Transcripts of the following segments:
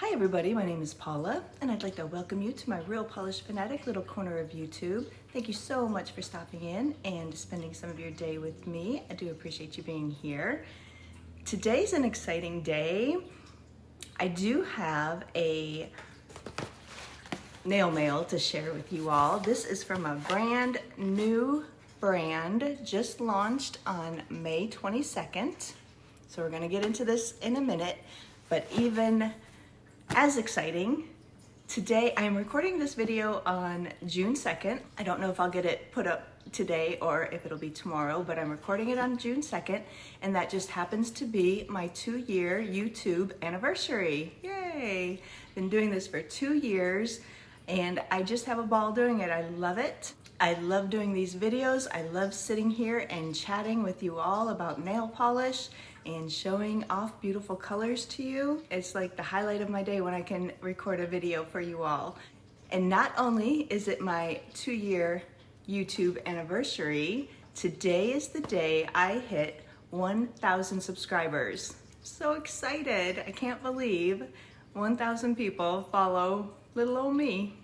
Hi everybody, my name is Paula and I'd like to welcome you to my Real Polished Fanatic little corner of YouTube. Thank you so much for stopping in and spending some of your day with me. I do appreciate you being here. Today's an exciting day. I do have a nail mail to share with you all. This is from a brand new brand just launched on May 22nd. So we're gonna get into this in a minute, but even as exciting, today I'm recording this video on June 2nd. I don't know if I'll get it put up today or if it'll be tomorrow, but I'm recording it on June 2nd, and that just happens to be my 2-year YouTube anniversary. Yay! Been doing this for 2 years, and I just have a ball doing it. I love it. I love doing these videos. I love sitting here and chatting with you all about nail polish and showing off beautiful colors to you. It's like the highlight of my day when I can record a video for you all. And not only is it my 2-year YouTube anniversary, today is the day I hit 1,000 subscribers. So excited. I can't believe 1,000 people follow little old me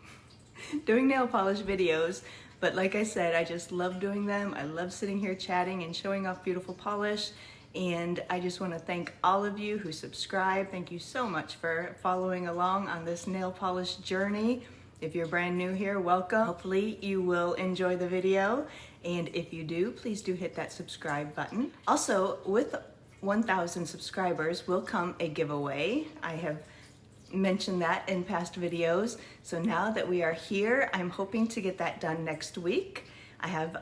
doing nail polish videos. But like I said, I just love doing them. I love sitting here chatting and showing off beautiful polish. And I just want to thank all of you who subscribe. Thank you so much for following along on this nail polish journey. If you're brand new here, welcome. Hopefully you will enjoy the video. And if you do, please do hit that subscribe button. Also, with 1,000 subscribers will come a giveaway. I have mentioned that in past videos. So now that we are here, I'm hoping to get that done next week. I have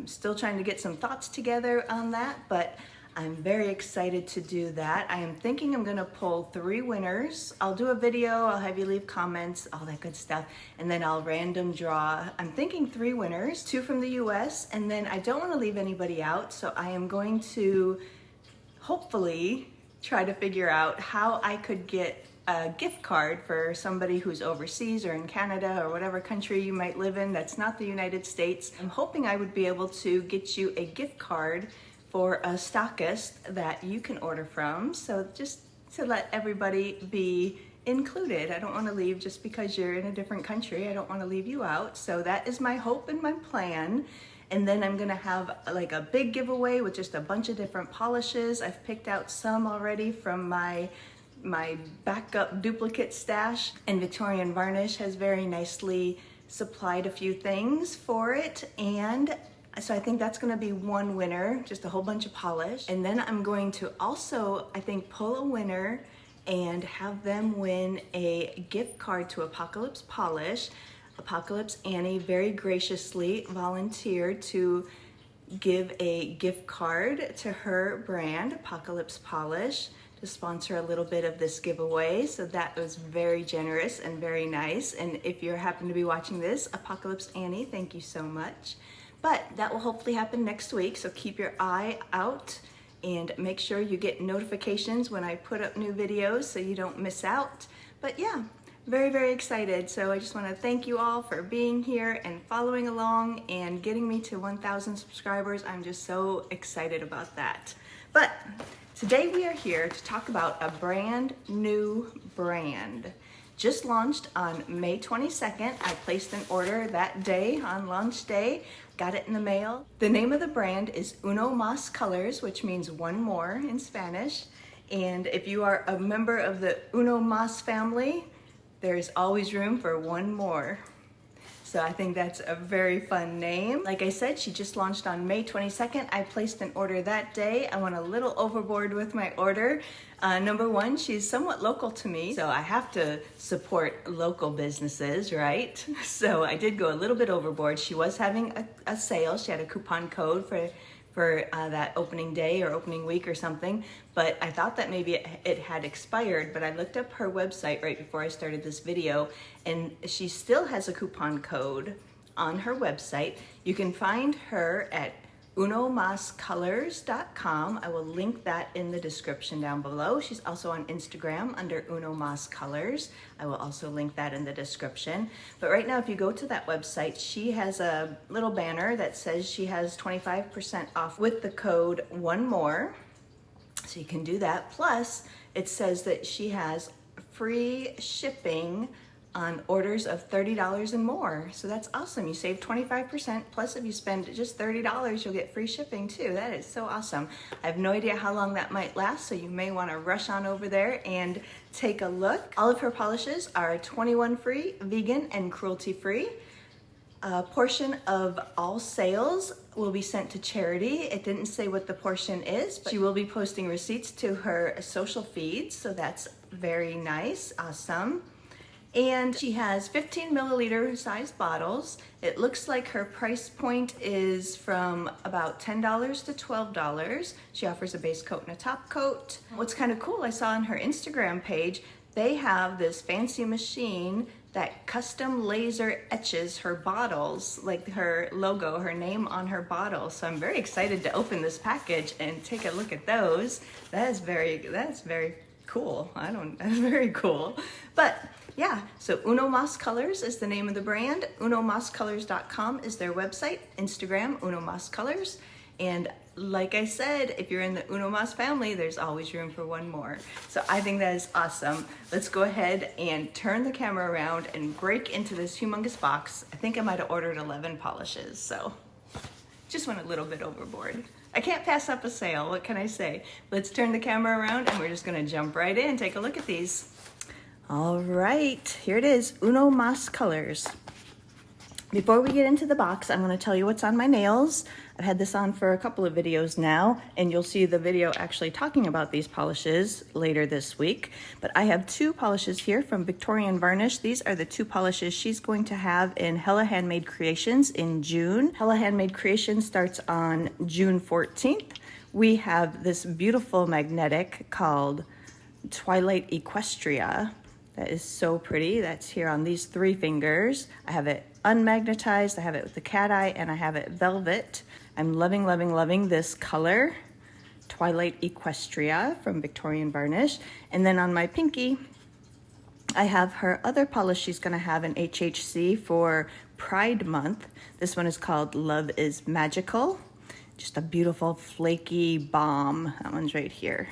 still trying to get some thoughts together on that, but I'm very excited to do that. I am thinking I'm gonna pull 3 winners. I'll do a video, I'll have you leave comments, all that good stuff, and then I'll random draw. I'm thinking 3 winners, 2 from the US, and then I don't wanna leave anybody out, so I am going to hopefully try to figure out how I could get a gift card for somebody who's overseas or in Canada or whatever country you might live in that's not the United States. I'm hoping I would be able to get you a gift card for a stockist that you can order from. So just to let everybody be included. I don't want to leave just because you're in a different country. I don't want to leave you out. So that is my hope and my plan. And then I'm gonna have like a big giveaway with just a bunch of different polishes. I've picked out some already from my backup duplicate stash, and Victorian Varnish has very nicely supplied a few things for it. And so I think that's gonna be 1 winner, just a whole bunch of polish. And then I'm going to also, I think, pull a winner and have them win a gift card to Apocalypse Polish. Apocalypse Annie very graciously volunteered to give a gift card to her brand, Apocalypse Polish, to sponsor a little bit of this giveaway. So that was very generous and very nice. And if you happen to be watching this, Apocalypse Annie, thank you so much. But that will hopefully happen next week, so keep your eye out and make sure you get notifications when I put up new videos so you don't miss out. But yeah, very, very excited. So I just want to thank you all for being here and following along and getting me to 1,000 subscribers. I'm just so excited about that. But today we are here to talk about a brand new brand. Just launched on May 22nd. I placed an order that day on launch day, got it in the mail. The name of the brand is Uno Mas Colors, which means 1 more in Spanish. And if you are a member of the Uno Mas family, there's always room for 1 more. So I think that's a very fun name. Like I said, she just launched on May 22nd. I placed an order that day. I went a little overboard with my order. Number 1, she's somewhat local to me, so I have to support local businesses, right? So I did go a little bit overboard. She was having a sale. She had a coupon code for that opening day or opening week or something, but I thought that maybe it had expired, but I looked up her website right before I started this video, and she still has a coupon code on her website. You can find her at unomascolors.com. I will link that in the description down below. She's also on Instagram under Uno Mas Colors. I will also link that in the description. But right now, if you go to that website, she has a little banner that says she has 25% off with the code 1MORE. So you can do that. Plus, it says that she has free shipping on orders of $30 and more. So that's awesome. You save 25%, plus if you spend just $30, you'll get free shipping too. That is so awesome. I have no idea how long that might last, so you may want to rush on over there and take a look. All of her polishes are 21 free, vegan, and cruelty free. A portion of all sales will be sent to charity. It didn't say what the portion is, but she will be posting receipts to her social feeds, so that's very nice, awesome. And she has 15 milliliter size bottles. It looks like her price point is from about $10 to $12. She offers a base coat and a top coat. What's kind of cool, I saw on her Instagram page, they have this fancy machine that custom laser etches her bottles, like her logo, her name on her bottle. So I'm very excited to open this package and take a look at those. That's very cool. That's very cool. But yeah, so Uno Mas Colors is the name of the brand. UnoMasColors.com is their website. Instagram, Uno Mas Colors. And like I said, if you're in the Uno Mas family, there's always room for one more. So I think that is awesome. Let's go ahead and turn the camera around and break into this humongous box. I think I might have ordered 11 polishes, so just went a little bit overboard. I can't pass up a sale, what can I say? Let's turn the camera around and we're just gonna jump right in and take a look at these. All right, here it is, Uno Mas Colors. Before we get into the box, I'm gonna tell you what's on my nails. I've had this on for a couple of videos now, and you'll see the video actually talking about these polishes later this week. But I have two polishes here from Victorian Varnish. These are the two polishes she's going to have in Hella Handmade Creations in June. Hella Handmade Creations starts on June 14th. We have this beautiful magnetic called Twilight Equestria. That is so pretty. That's here on these 3 fingers. I have it unmagnetized, I have it with the cat eye, and I have it velvet. I'm loving, loving, loving this color, Twilight Equestria from Victorian Varnish. And then on my pinky, I have her other polish she's gonna have in HHC for Pride Month. This one is called Love is Magical. Just a beautiful flaky bomb. That one's right here.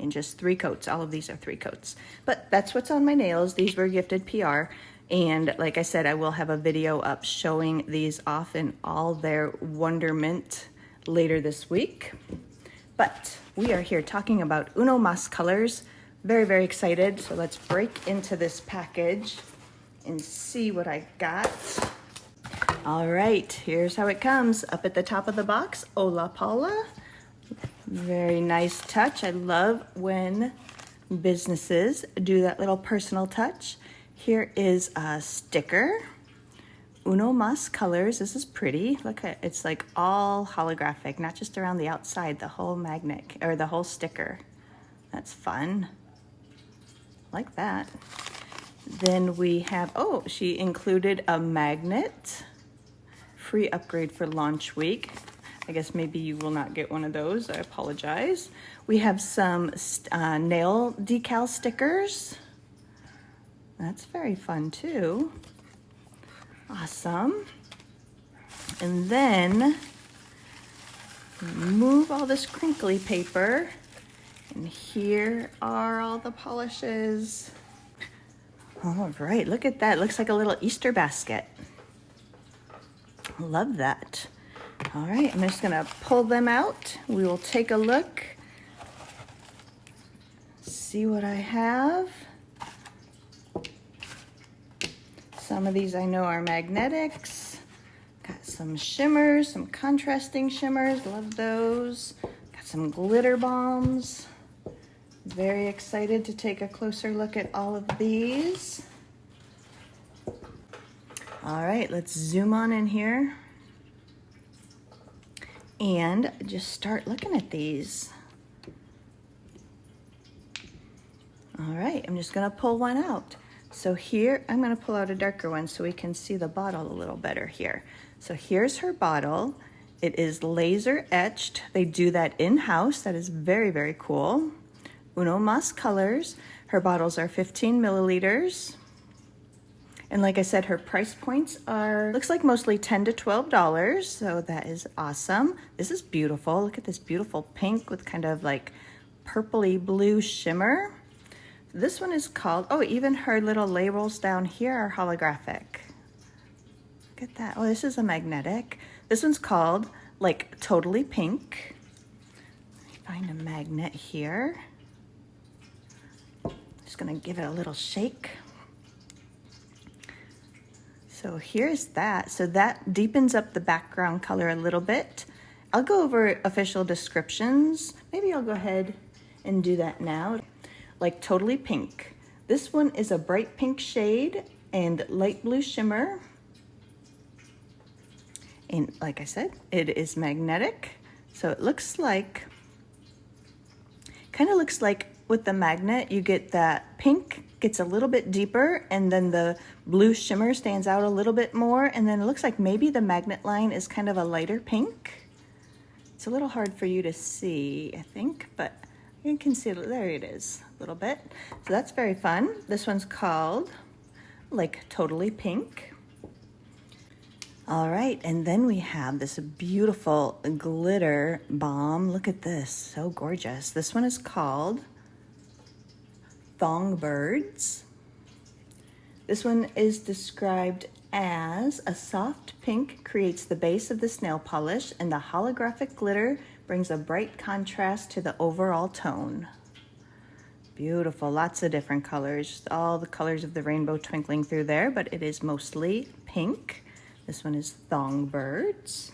In just 3 coats. All of these are 3 coats. But that's what's on my nails. These were gifted PR. And like I said, I will have a video up showing these off in all their wonderment later this week. But we are here talking about Uno Mas Colors. Very, very excited. So let's break into this package and see what I got. All right, here's how it comes. Up at the top of the box, Ola Paula. Very nice touch. I love when businesses do that little personal touch. Here is a sticker, Uno Mas Colors. This is pretty. Look at it's like all holographic, not just around the outside, the whole magnet or the whole sticker. That's fun. Like that. Then we have, oh, she included a magnet. Free upgrade for launch week. I guess maybe you will not get one of those. I apologize. We have some nail decal stickers. That's very fun too. Awesome. And then move all this crinkly paper. And here are all the polishes. All right, look at that. Looks like a little Easter basket. Love that. All right, I'm just gonna pull them out. We will take a look, see what I have. Some of these I know are magnetics. Got some shimmers, some contrasting shimmers, love those. Got some glitter bombs. Very excited to take a closer look at all of these. All right, let's zoom on in here and just start looking at these. All right, I'm just gonna pull one out. So here, I'm gonna pull out a darker one so we can see the bottle a little better here. So here's her bottle. It is laser etched. They do that in-house. That is very, very cool. Uno Mas Colors. Her bottles are 15 milliliters. And like I said, her price points are, looks like mostly $10 to $12. So that is awesome. This is beautiful. Look at this beautiful pink with kind of like purpley blue shimmer. This one is called, oh, even her little labels down here are holographic. Look at that. Oh, this is a magnetic. This one's called like Totally Pink. Let me find a magnet here. Just gonna give it a little shake. So here's that. So that deepens up the background color a little bit. I'll go over official descriptions. Maybe I'll go ahead and do that now. Like Totally Pink. This one is a bright pink shade and light blue shimmer. And like I said, it is magnetic. So it looks like, kind of looks like with the magnet, you get that pink gets a little bit deeper and then the blue shimmer stands out a little bit more. And then it looks like maybe the magnet line is kind of a lighter pink. It's a little hard for you to see, I think, but you can see it, there it is a little bit. So that's very fun. This one's called like Totally Pink. All right, and then we have this beautiful glitter bomb. Look at this, so gorgeous. This one is called Songbirds. This one is described as a soft pink creates the base of this nail polish and the holographic glitter brings a bright contrast to the overall tone. Beautiful, lots of different colors, all the colors of the rainbow twinkling through there, but it is mostly pink. This one is Songbirds.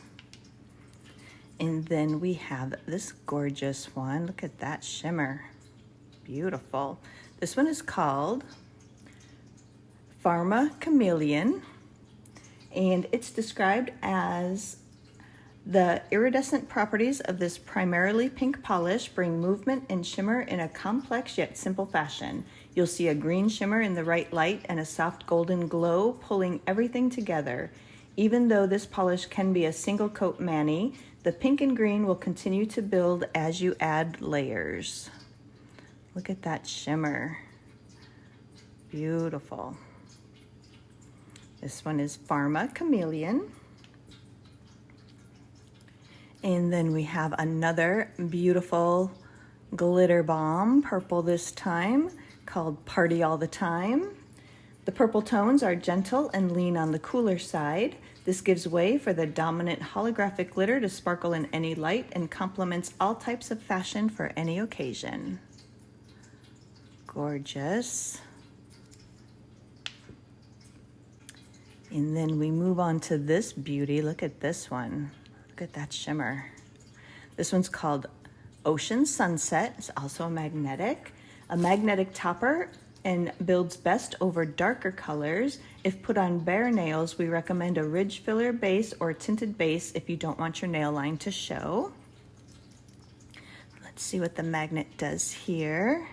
And then we have this gorgeous one. Look at that shimmer. Beautiful. This one is called Pharma Chameleon. And it's described as the iridescent properties of this primarily pink polish bring movement and shimmer in a complex yet simple fashion. You'll see a green shimmer in the right light and a soft golden glow pulling everything together. Even though this polish can be a single coat mani, the pink and green will continue to build as you add layers. Look at that shimmer. Beautiful. This one is Pharma Chameleon. And then we have another beautiful glitter bomb, purple this time, called Party All the Time. The purple tones are gentle and lean on the cooler side. This gives way for the dominant holographic glitter to sparkle in any light and complements all types of fashion for any occasion. Gorgeous. And then we move on to this beauty. Look at this one. Look at that shimmer. This one's called Ocean Sunset. It's also a magnetic topper and builds best over darker colors. If put on bare nails, we recommend a ridge filler base or tinted base if you don't want your nail line to show. Let's see what the magnet does here.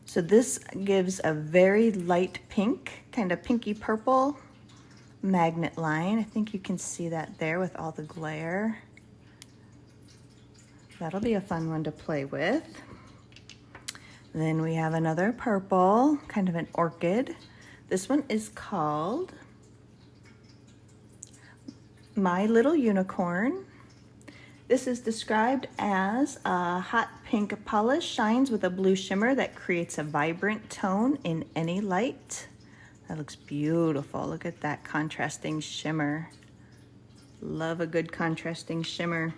So this gives a very light pink, kind of pinky purple magnet line. I think you can see that there with all the glare. That'll be a fun one to play with. Then we have another purple, kind of an orchid. This one is called My Little Unicorn. This is described as a hot pink polish, shines with a blue shimmer that creates a vibrant tone in any light. That looks beautiful. Look at that contrasting shimmer. Love a good contrasting shimmer.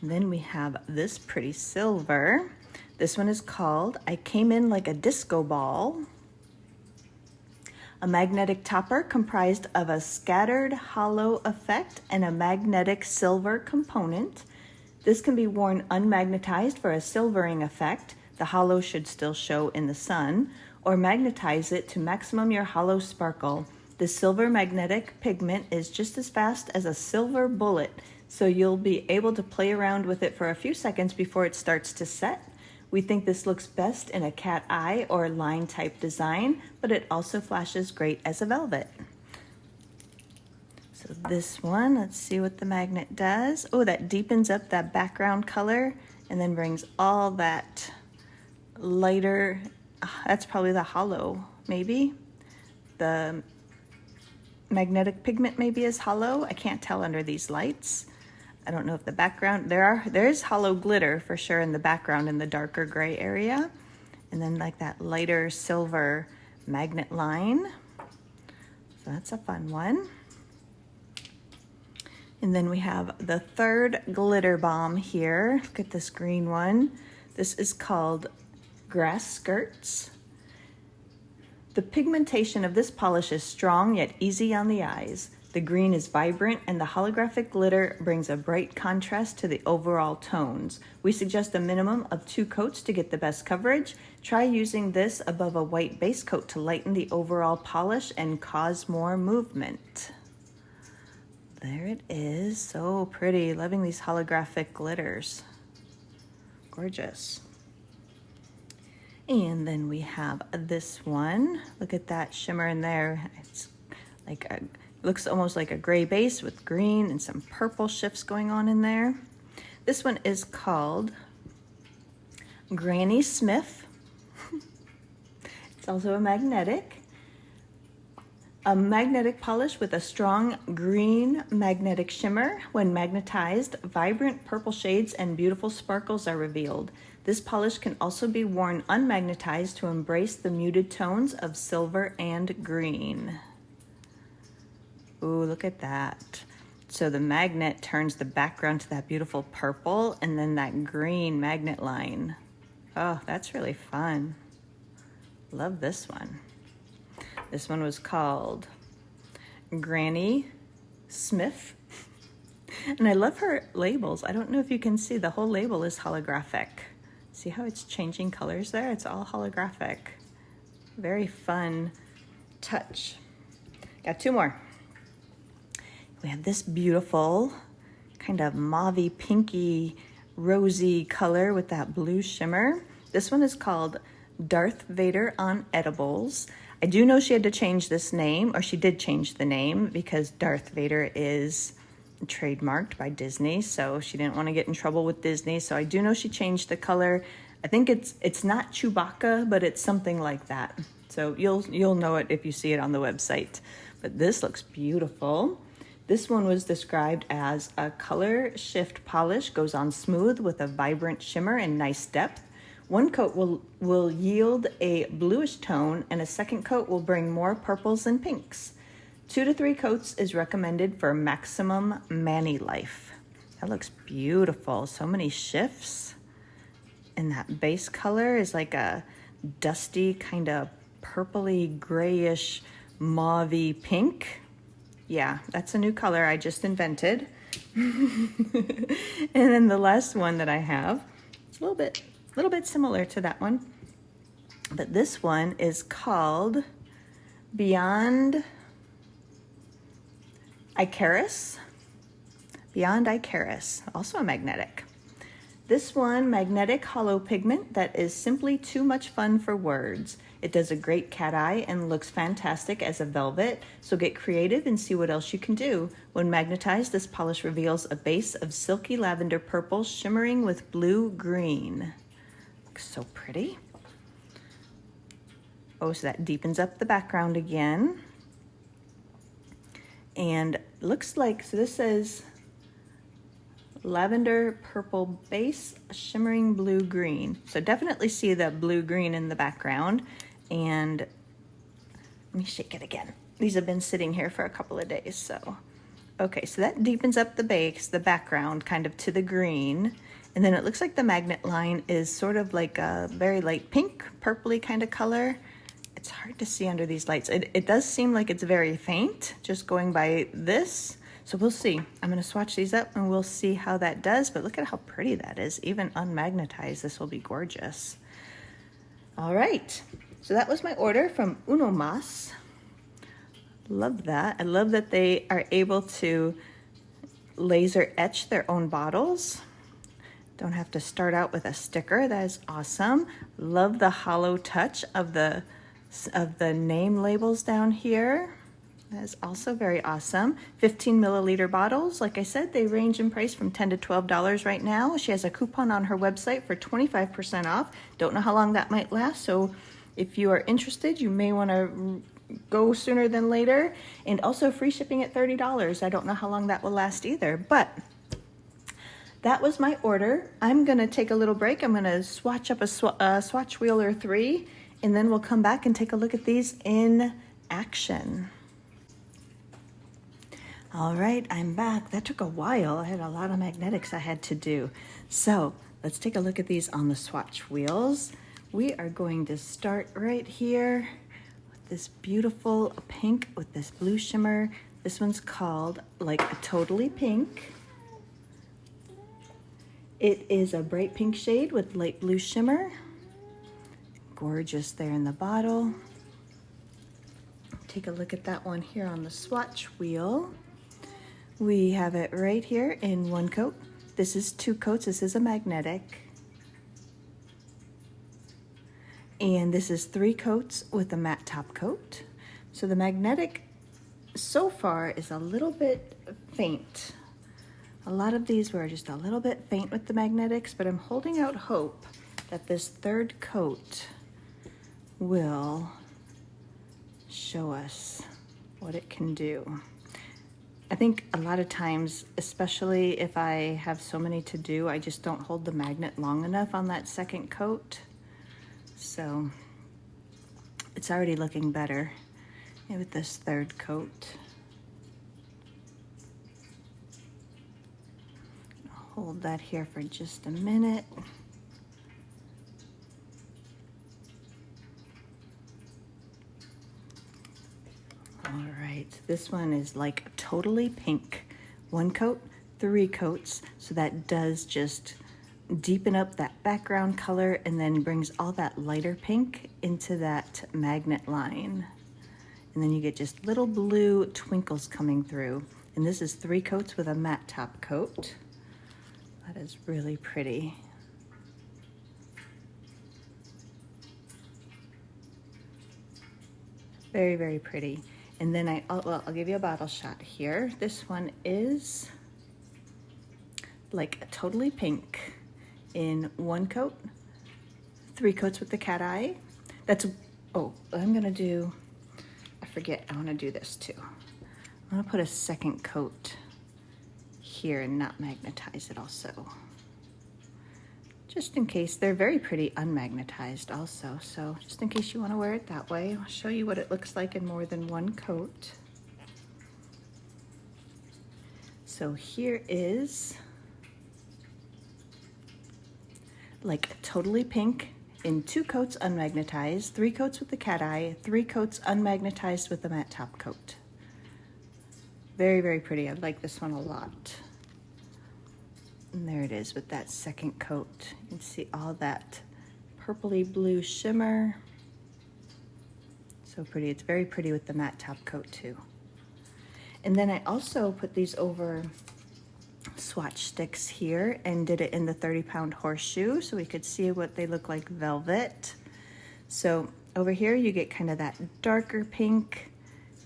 And then we have this pretty silver. This one is called I Came In Like a Disco Ball. A magnetic topper comprised of a scattered hollow effect and a magnetic silver component. This can be worn unmagnetized for a silvering effect. The hollow should still show in the sun, or magnetize it to maximum your hollow sparkle. The silver magnetic pigment is just as fast as a silver bullet, so you'll be able to play around with it for a few seconds before it starts to set. We think this looks best in a cat eye or line type design, but it also flashes great as a velvet. So this one, let's see what the magnet does. Oh, that deepens up that background color and then brings all that lighter, that's probably the hollow, maybe. The magnetic pigment maybe is hollow. I can't tell under these lights. I don't know if the background, there's hollow glitter for sure in the background in the darker gray area. And then like that lighter silver magnet line. So that's a fun one. And then we have the third glitter bomb here. Look at this green one. This is called Grass Skirts. The pigmentation of this polish is strong yet easy on the eyes. The green is vibrant and the holographic glitter brings a bright contrast to the overall tones. We suggest a minimum of 2 coats to get the best coverage. Try using this above a white base coat to lighten the overall polish and cause more movement. There it is, so pretty. Loving these holographic glitters. Gorgeous. And then we have this one. Look at that shimmer in there. It's like looks almost like a gray base with green and some purple shifts going on in there. This one is called Granny Smith. It's also a magnetic. A magnetic polish with a strong green magnetic shimmer. When magnetized, vibrant purple shades and beautiful sparkles are revealed. This polish can also be worn unmagnetized to embrace the muted tones of silver and green. Ooh, look at that. So the magnet turns the background to that beautiful purple and then that green magnet line. Oh, that's really fun. Love this one. This one was called Granny Smith. And I love her labels. I don't know if you can see, the whole label is holographic. See how it's changing colors there? It's all holographic. Very fun touch. Got 2 more. We have this beautiful kind of mauvey, pinky, rosy color with that blue shimmer. This one is called Darth Vader on Edibles. I do know she had to change this name, or she did change the name because Darth Vader is trademarked by Disney, so she didn't want to get in trouble with Disney. So I do know she changed the color. I think it's not Chewbacca, but it's something like that. So you'll know it if you see it on the website. But this looks beautiful. This one was described as a color shift polish, goes on smooth with a vibrant shimmer and nice depth. 1 coat will yield a bluish tone and a second coat will bring more purples and pinks. 2 to 3 coats is recommended for maximum mani life. That looks beautiful. So many shifts. And that base color is like a dusty kind of purpley grayish mauvey pink. Yeah, that's a new color I just invented. And then the last one that I have, it's a little bit similar to that one, but this one is called Beyond Icarus. Beyond Icarus, also a magnetic. This one, magnetic hollow pigment that is simply too much fun for words. It does a great cat eye and looks fantastic as a velvet, so get creative and see what else you can do. When magnetized, this polish reveals a base of silky lavender purple shimmering with blue-green. Looks so pretty. Oh, so that deepens up the background again. And looks like, so this says lavender purple base, shimmering blue green. So definitely see the blue green in the background. And let me shake it again. These have been sitting here for a couple of days, so. Okay, so that deepens up the base, the background kind of to the green. And then it looks like the magnet line is sort of like a very light pink, purpley kind of color. It's hard to see under these lights. It does seem like it's very faint, just going by this. So we'll see. I'm gonna swatch these up and we'll see how that does, but look at how pretty that is. Even unmagnetized, this will be gorgeous. All right, so that was my order from Uno Mas. Love that. I love that they are able to laser etch their own bottles. Don't have to start out with a sticker. That is awesome. Love the hollow touch of the name labels down here. That is also very awesome. 15 milliliter bottles. Like I said, they range in price from $10 to $12 right now. She has a coupon on her website for 25% off. Don't know how long that might last, so if you are interested, you may want to go sooner than later. And also free shipping at $30. I don't know how long that will last either, but that was my order. I'm gonna take a little break. I'm gonna swatch up a swatch wheel or 3, and then we'll come back and take a look at these in action. All right, I'm back. That took a while. I had a lot of magnetics I had to do. So let's take a look at these on the swatch wheels. We are going to start right here with this beautiful pink with this blue shimmer. This one's called like a Totally Pink. It is a bright pink shade with light blue shimmer. Gorgeous there in the bottle. Take a look at that one here on the swatch wheel. We have it right here in 1 coat. This is 2 coats. This is a magnetic. And this is 3 coats with a matte top coat. So the magnetic so far is a little bit faint. A lot of these were just a little bit faint with the magnetics, but I'm holding out hope that this 3rd coat will show us what it can do. I think a lot of times, especially if I have so many to do, I just don't hold the magnet long enough on that 2nd coat. So it's already looking better with this 3rd coat. I'll hold that here for just a minute. All right, this one is like Totally Pink. 1 coat, 3 coats. So that does just deepen up that background color and then brings all that lighter pink into that magnet line. And then you get just little blue twinkles coming through. And this is 3 coats with a matte top coat. That is really pretty. Very, very pretty. And then I'll give you a bottle shot here. This one is like a Totally Pink in 1 coat, 3 coats with the cat eye. That's, oh, I'm gonna do, I forget, I wanna do this too. I'm gonna put a 2nd coat here and not magnetize it also. Just in case. They're very pretty unmagnetized also, so just in case you want to wear it that way, I'll show you what it looks like in more than 1 coat. So here is like Totally Pink in 2 coats unmagnetized, 3 coats with the cat eye, 3 coats unmagnetized with the matte top coat. Very, very pretty. I like this one a lot. And there it is with that 2nd coat. You can see all that purpley blue shimmer. So pretty. It's very pretty with the matte top coat too. And then I also put these over swatch sticks here and did it in the 30-pound horseshoe so we could see what they look like velvet. So over here you get kind of that darker pink,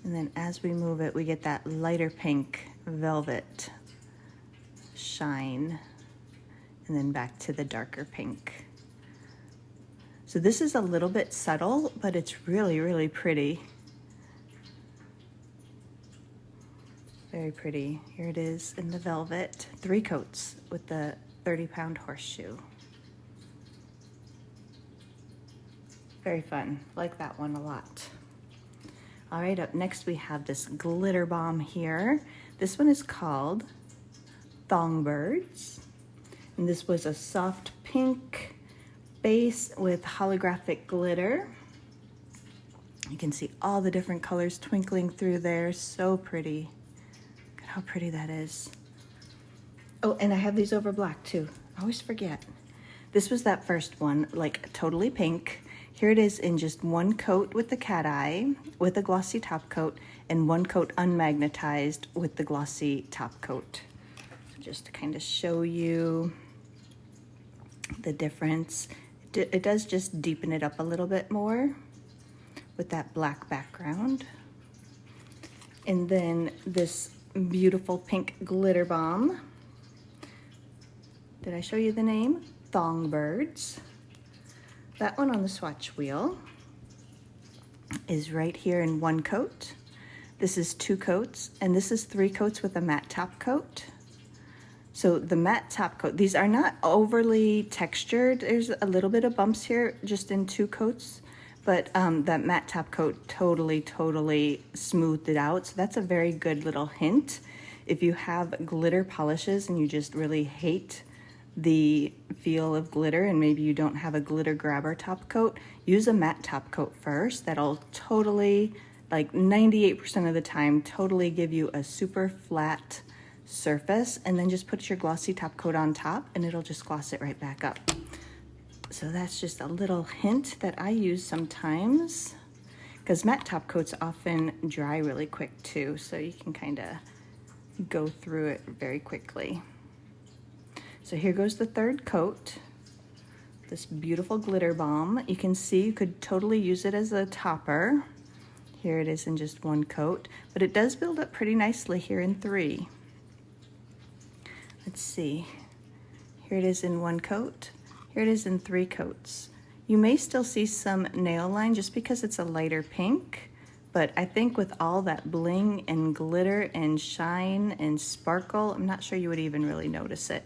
and then as we move it we get that lighter pink velvet shine, and then back to the darker pink. So this is a little bit subtle, but it's really, really pretty. Very pretty. Here it is in the velvet. 3 coats with the 30-pound horseshoe. Very fun. Like that one a lot. All right, up next we have this glitter bomb here. This one is called Songbirds, and this was a soft pink base with holographic glitter. You can see all the different colors twinkling through there. So pretty. Look at how pretty that is. Oh, and I have these over black too. I always forget. This was that first one, like Totally Pink. Here it is in just 1 coat with the cat eye with a glossy top coat, and 1 coat unmagnetized with the glossy top coat. Just to kind of show you the difference. It does just deepen it up a little bit more with that black background. And then this beautiful pink glitter bomb. Did I show you the name? Songbirds. That one on the swatch wheel is right here in 1 coat. This is 2 coats, and this is 3 coats with a matte top coat. So the matte top coat, these are not overly textured. There's a little bit of bumps here just in 2 coats, but that matte top coat totally smoothed it out. So that's a very good little hint. If you have glitter polishes and you just really hate the feel of glitter and maybe you don't have a glitter grabber top coat, use a matte top coat first. That'll totally, like 98% of the time, totally give you a super flat surface, and then just put your glossy top coat on top and it'll just gloss it right back up. So that's just a little hint that I use sometimes, because matte top coats often dry really quick too, so you can kind of go through it very quickly. So here goes the 3rd coat, this beautiful glitter bomb. You can see you could totally use it as a topper. Here it is in just 1 coat, but it does build up pretty nicely here in 3. Let's see, here it is in 1 coat, here it is in 3 coats. You may still see some nail line just because it's a lighter pink, but I think with all that bling and glitter and shine and sparkle, I'm not sure you would even really notice it.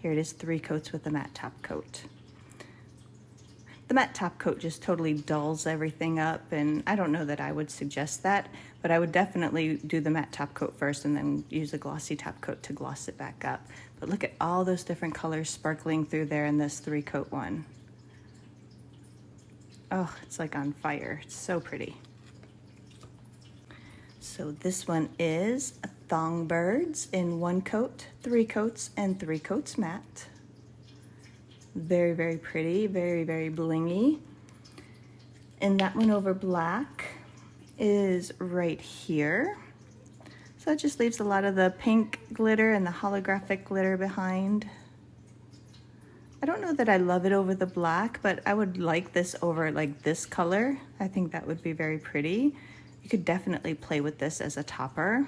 Here it is 3 coats with the matte top coat. The matte top coat just totally dulls everything up, and I don't know that I would suggest that, but I would definitely do the matte top coat first and then use a glossy top coat to gloss it back up. But look at all those different colors sparkling through there in this 3 coat one. Oh, it's like on fire. It's so pretty. So this one is Songbirds in 1 coat, 3 coats, and 3 coats matte. Very pretty, very blingy. And that one over black is right here. So it just leaves a lot of the pink glitter and the holographic glitter behind. I don't know that I love it over the black, but I would like this over like this color. I think that would be very pretty. You could definitely play with this as a topper.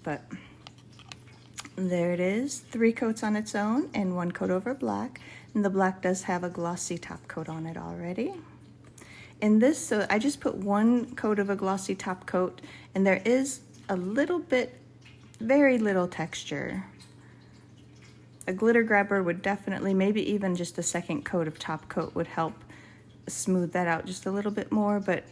But there it is, 3 coats on its own and 1 coat over black. And the black does have a glossy top coat on it already. In this, so I just put 1 coat of a glossy top coat, and there is a little bit, very little texture. A glitter grabber would definitely, maybe even just a 2nd coat of top coat would help smooth that out just a little bit more, but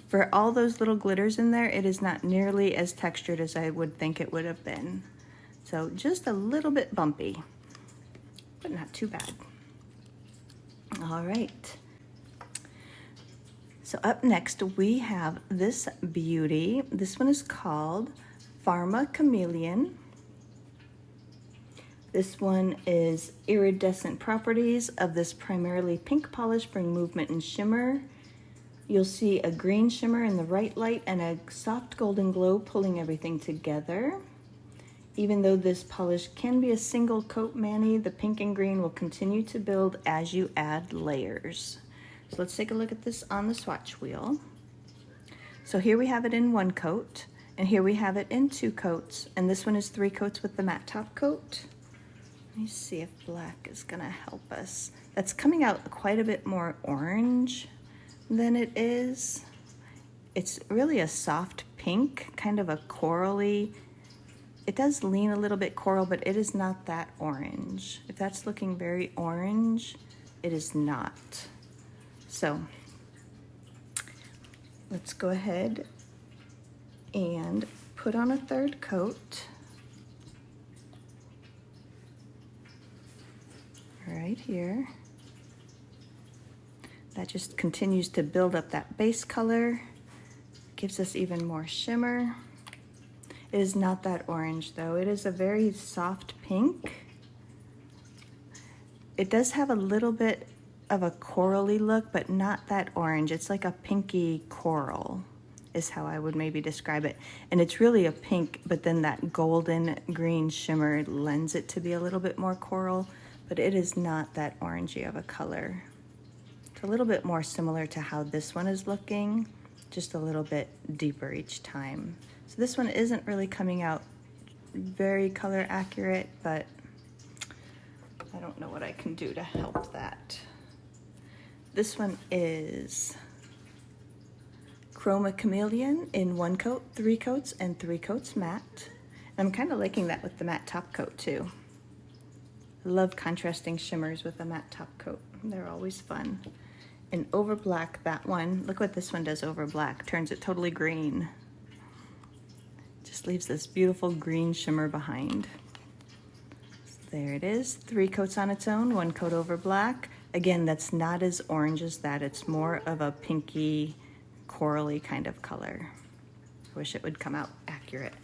for all those little glitters in there, it is not nearly as textured as I would think it would have been. So just a little bit bumpy, but not too bad. All right. So up next we have this beauty. This one is called Pharma Chameleon. This one is iridescent properties of this primarily pink polish bring movement and shimmer. You'll see a green shimmer in the right light and a soft golden glow pulling everything together. Even though this polish can be a single coat mani, the pink and green will continue to build as you add layers. So let's take a look at this on the swatch wheel. So here we have it in 1 coat, and here we have it in 2 coats, and this one is 3 coats with the matte top coat. Let me see if black is gonna help us. That's coming out quite a bit more orange than it is. It's really a soft pink, kind of a corally. It does lean a little bit coral, but it is not that orange. If that's looking very orange, it is not. So let's go ahead and put on a 3rd coat. Right here. That just continues to build up that base color, gives us even more shimmer. It is not that orange though. It is a very soft pink. It does have a little bit of a corally look, but not that orange. It's like a pinky coral is how I would maybe describe it. And it's really a pink, but then that golden green shimmer lends it to be a little bit more coral, but it is not that orangey of a color. It's a little bit more similar to how this one is looking, just a little bit deeper each time. So this one isn't really coming out very color accurate, but I don't know what I can do to help that. This one is Chroma Chameleon in 1 coat, 3 coats, and 3 coats matte. I'm kind of liking that with the matte top coat too. I love contrasting shimmers with a matte top coat. They're always fun. And over black, that one, look what this one does over black. Turns it totally green. Just leaves this beautiful green shimmer behind. There it is, 3 coats on its own, 1 coat over black. Again, that's not as orange as that. It's more of a pinky, corally kind of color. I wish it would come out accurate.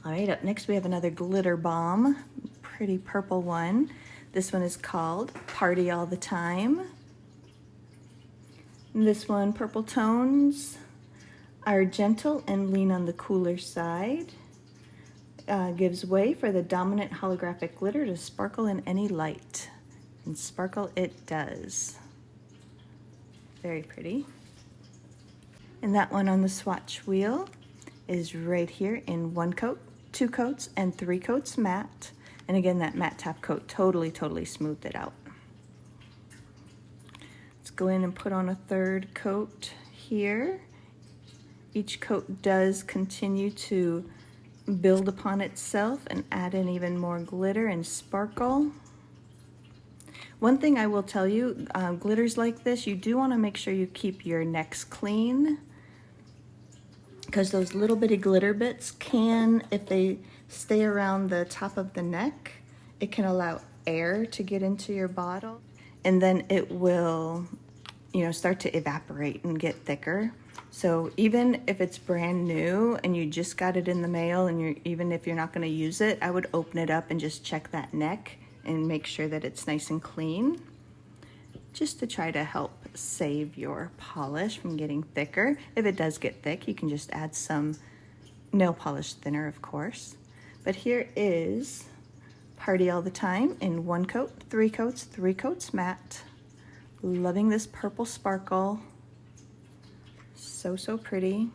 All right, up next we have another glitter bomb, pretty purple one. This one is called Party All the Time. And this one, purple tones are gentle and lean on the cooler side. Gives way for the dominant holographic glitter to sparkle in any light. And sparkle it does. Very pretty. And that one on the swatch wheel is right here in 1 coat, 2 coats, and 3 coats matte. And again, that matte top coat totally smoothed it out. Let's go in and put on a 3rd coat here. Each coat does continue to build upon itself and add in even more glitter and sparkle. One thing I will tell you, glitters like this, you do want to make sure you keep your necks clean, because those little bitty glitter bits can, if they stay around the top of the neck, it can allow air to get into your bottle, and then it will, you know, start to evaporate and get thicker. So even if it's brand new and you just got it in the mail, and even if you're not going to use it, I would open it up and just check that neck and make sure that it's nice and clean, just to try to help save your polish from getting thicker. If it does get thick, you can just add some nail polish thinner, of course. But here is Party All the Time in 1 coat, 3 coats, 3 coats matte. Loving this purple sparkle. So pretty.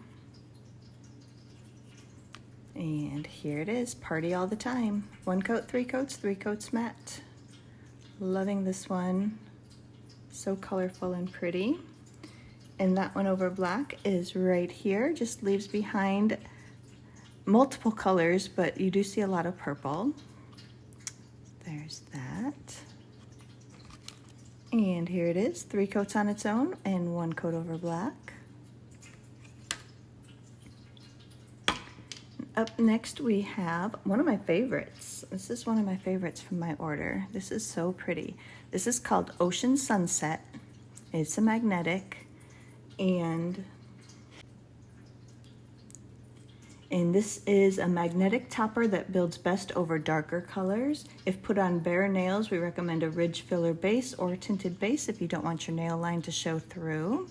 And here it is, Party All the Time. 1 coat, 3 coats, 3 coats matte. Loving this one. So colorful and pretty. And that one over black is right here. Just leaves behind multiple colors, but you do see a lot of purple. There's that. And here it is, 3 coats on its own and 1 coat over black. Up next we have one of my favorites. This is one of my favorites from my order. This is so pretty. This is called Ocean Sunset. It's a magnetic, and this is a magnetic topper that builds best over darker colors. If put on bare nails, we recommend a ridge filler base or tinted base if you don't want your nail line to show through.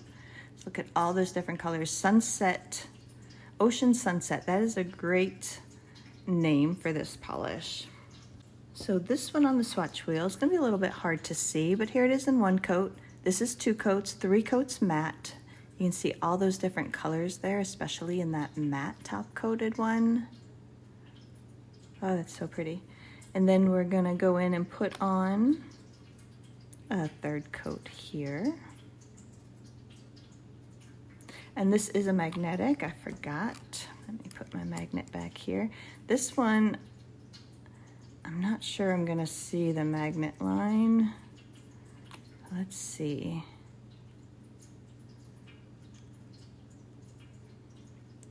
Let's look at all those different colors. Sunset. Ocean Sunset, that is a great name for this polish. So this one on the swatch wheel is going to be a little bit hard to see, but here it is in 1 coat. This is 2 coats, 3 coats matte. You can see all those different colors there, especially in that matte top coated one. Oh, that's so pretty. And then we're going to go in and put on a 3rd coat here. And this is a magnetic, I forgot. Let me put my magnet back here. This one, I'm not sure I'm gonna see the magnet line. Let's see.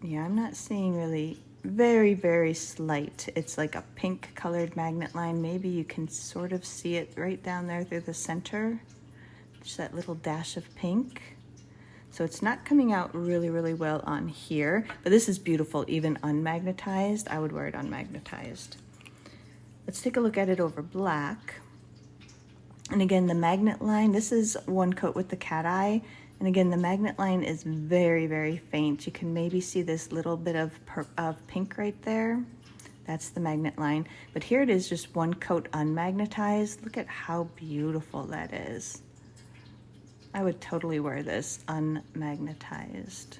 Yeah, I'm not seeing really, very slight. It's like a pink colored magnet line. Maybe you can sort of see it right down there through the center. Just that little dash of pink. So it's not coming out really well on here, but this is beautiful, even unmagnetized. I would wear it unmagnetized. Let's take a look at it over black. And again, the magnet line, this is 1 coat with the cat eye. And again, the magnet line is very faint. You can maybe see this little bit of pink right there. That's the magnet line. But here it is, just 1 coat unmagnetized. Look at how beautiful that is. I would totally wear this unmagnetized.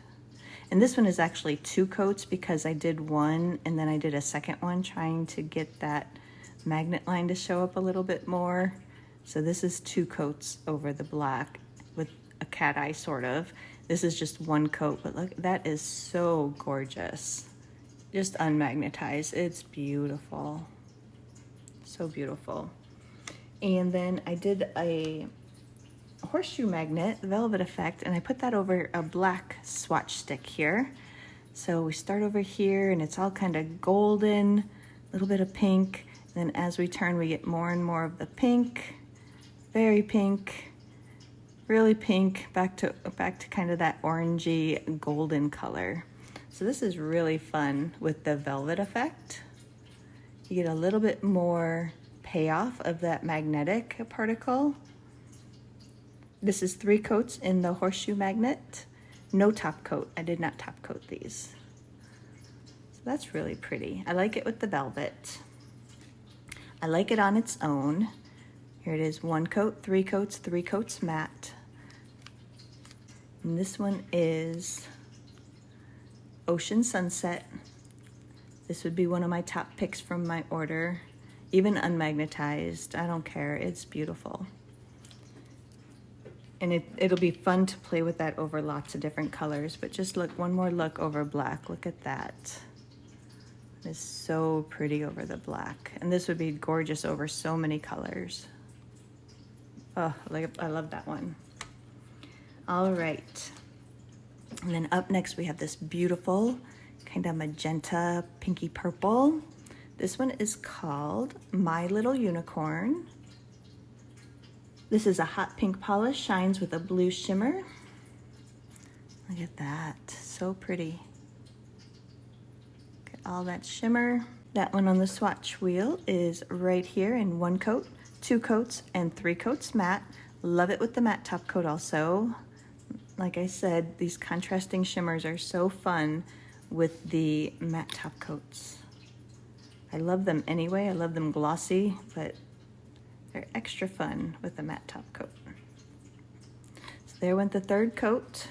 And this one is actually 2 coats because I did 1 and then I did a 2nd one trying to get that magnet line to show up a little bit more. So this is 2 coats over the black with a cat eye sort of. This is just 1 coat, but look, that is so gorgeous. just unmagnetized. It's beautiful. So beautiful. And then I did a horseshoe magnet, velvet effect, and I put that over a black swatch stick here. So we start over here and it's all kind of golden, a little bit of pink. Then as we turn, we get more and more of the pink, very pink, really pink, back to kind of that orangey golden color. So this is really fun with the velvet effect. You get a little bit more payoff of that magnetic particle. This is 3 coats in the horseshoe magnet. No top coat. I did not top coat these. So that's really pretty. I like it with the velvet. I like it on its own. Here it is, 1 coat, 3 coats, 3 coats matte. And this one is Ocean Sunset. This would be one of my top picks from my order. Even unmagnetized, I don't care, it's beautiful. And it'll be fun to play with that over lots of different colors, but just look, one more look over black. Look at that. It is so pretty over the black. And this would be gorgeous over so many colors. Oh, I love that one. All right. And then up next we have this beautiful kind of magenta, pinky purple. This one is called My Little Unicorn. This is a hot pink polish, shines with a blue shimmer. Look at that, so pretty. Look at all that shimmer. That one on the swatch wheel is right here in 1 coat, 2 coats, and 3 coats matte. Love it with the matte top coat also. Like I said, these contrasting shimmers are so fun with the matte top coats. I love them anyway, I love them glossy, but they're extra fun with the matte top coat. So there went the 3rd coat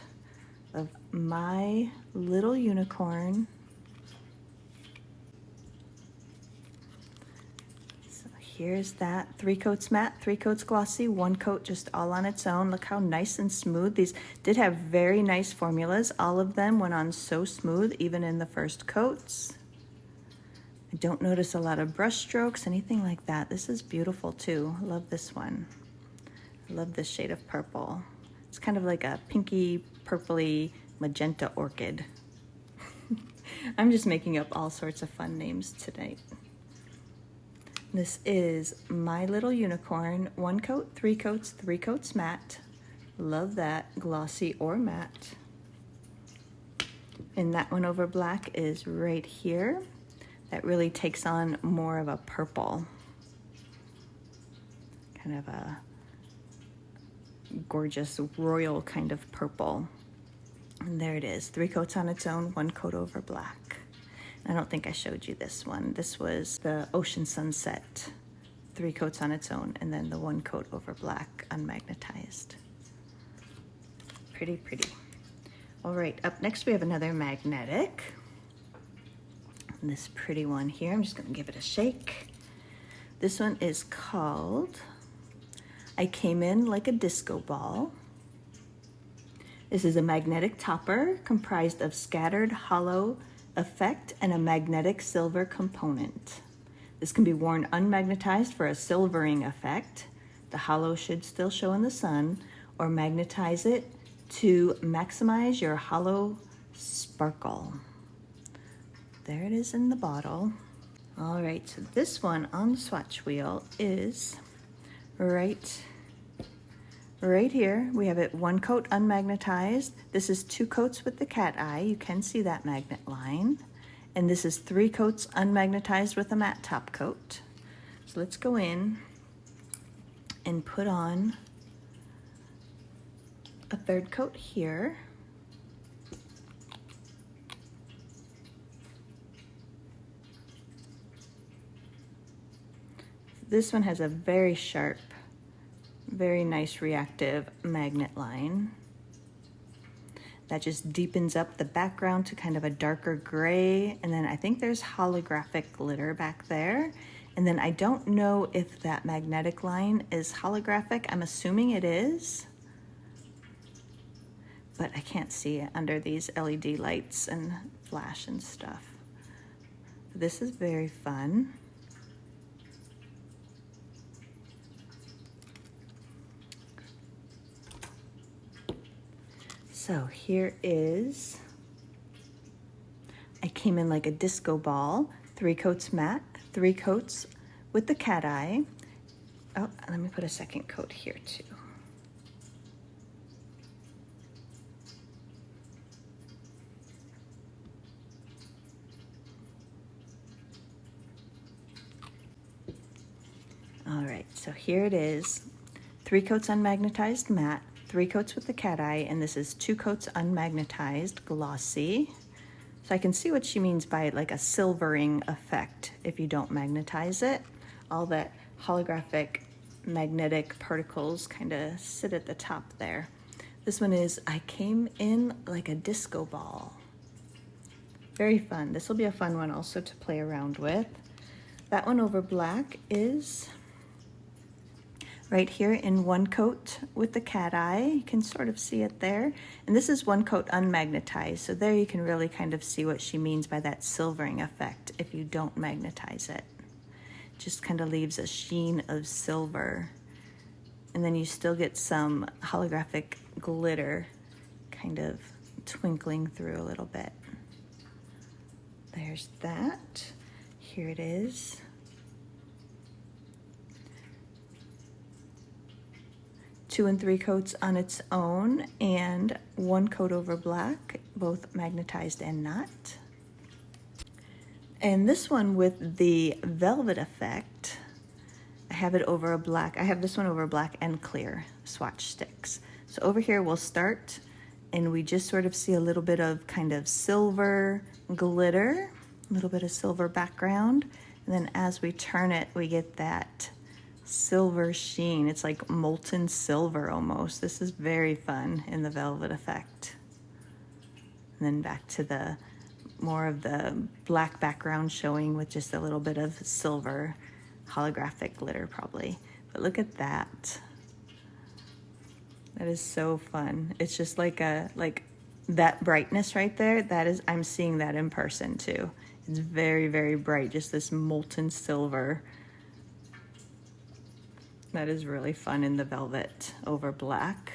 of My Little Unicorn. So here's that, 3 coats matte, 3 coats glossy, 1 coat just all on its own. Look how nice and smooth. These did have very nice formulas. All of them went on so smooth, even in the first coats. I don't notice a lot of brush strokes, anything like that. This is beautiful too. I love this one. I love this shade of purple. It's kind of like a pinky, purpley, magenta orchid. I'm just making up all sorts of fun names tonight. This is My Little Unicorn, 1 coat, 3 coats, 3 coats matte. Love that, glossy or matte. And that one over black is right here. That really takes on more of a purple, kind of a gorgeous royal kind of purple. And there it is, 3 coats on its own, 1 coat over black. I don't think I showed you this one. This was the Ocean Sunset, 3 coats on its own, and then the 1 coat over black unmagnetized. Pretty, pretty. All right, up next we have another magnetic. This pretty one here, I'm just gonna give it a shake. This one is called I Came In Like a Disco Ball. This is a magnetic topper comprised of scattered hollow effect and a magnetic silver component. This can be worn unmagnetized for a silvering effect. The hollow should still show in the sun, or magnetize it to maximize your hollow sparkle. There it is in the bottle. All right, so this one on the swatch wheel is right here. We have it 1 coat unmagnetized. This is 2 coats with the cat eye. You can see that magnet line. And this is 3 coats unmagnetized with a matte top coat. So let's go in and put on a 3rd coat here. This one has a very sharp, very nice reactive magnet line that just deepens up the background to kind of a darker gray. And then I think there's holographic glitter back there. And then I don't know if that magnetic line is holographic. I'm assuming it is, but I can't see it under these LED lights and flash and stuff. This is very fun. So here is, I came in like a disco ball, 3 coats matte, 3 coats with the cat eye. Oh, let me put a second coat here too. All right, so here it is. 3 coats unmagnetized matte, 3 coats with the cat eye, and this is 2 coats unmagnetized glossy. So I can see what she means by like a silvering effect if you don't magnetize it. All that holographic magnetic particles kind of sit at the top there. This one is, I came in like a disco ball. Very fun. This will be a fun one also to play around with. That one over black is right here in 1 coat with the cat eye. You can sort of see it there. And this is 1 coat unmagnetized. So there you can really kind of see what she means by that silvering effect if you don't magnetize it. Just kind of leaves a sheen of silver. And then you still get some holographic glitter kind of twinkling through a little bit. There's that. Here it is. Two and 3 coats on its own and 1 coat over black, both magnetized and not. And this one with the velvet effect, I have it over a black. I have this one over black and clear swatch sticks. So over here we'll start and we just sort of see a little bit of kind of silver glitter, a little bit of silver background. And then as we turn it, we get that silver sheen. It's like molten silver almost. This is very fun in the velvet effect. And then back to the more of the black background showing with just a little bit of silver holographic glitter probably. But look at that. That is so fun. It's just like that brightness right there. That is, I'm seeing that in person too. It's very, very bright, just this molten silver. That is really fun in the velvet over black.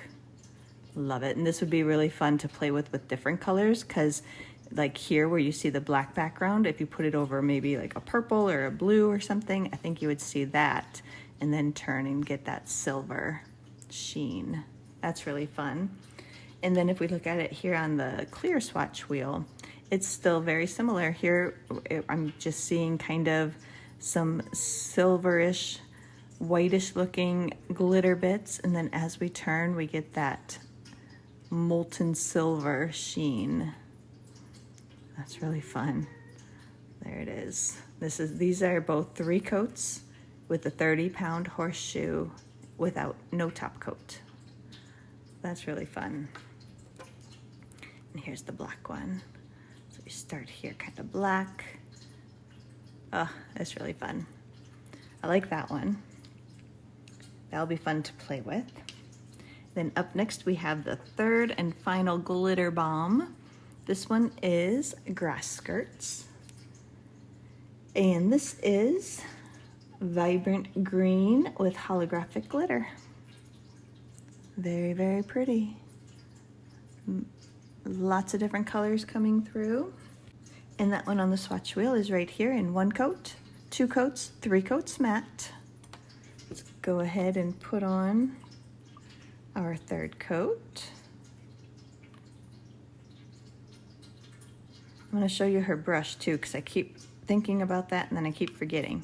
Love it. And this would be really fun to play with different colors, because like here where you see the black background, if you put it over maybe like a purple or a blue or something, I think you would see that and then turn and get that silver sheen. That's really fun. And then if we look at it here on the clear swatch wheel, it's still very similar. Here I'm just seeing kind of some silverish, whitish looking glitter bits, and then as we turn we get that molten silver sheen. That's really fun. There it is. These are both 3 coats with a 30-pound horseshoe without no top coat. That's really fun. And here's the black one. So we start here kind of black. Oh, that's really fun. I like that one. That'll be fun to play with. Then up next we have the 3rd and final glitter bomb. This one is Grass Skirts. And this is vibrant green with holographic glitter. Very, very pretty. Lots of different colors coming through. And that one on the swatch wheel is right here in 1 coat, 2 coats, 3 coats matte. Let's go ahead and put on our 3rd coat. I'm going to show you her brush too, because I keep thinking about that and then I keep forgetting.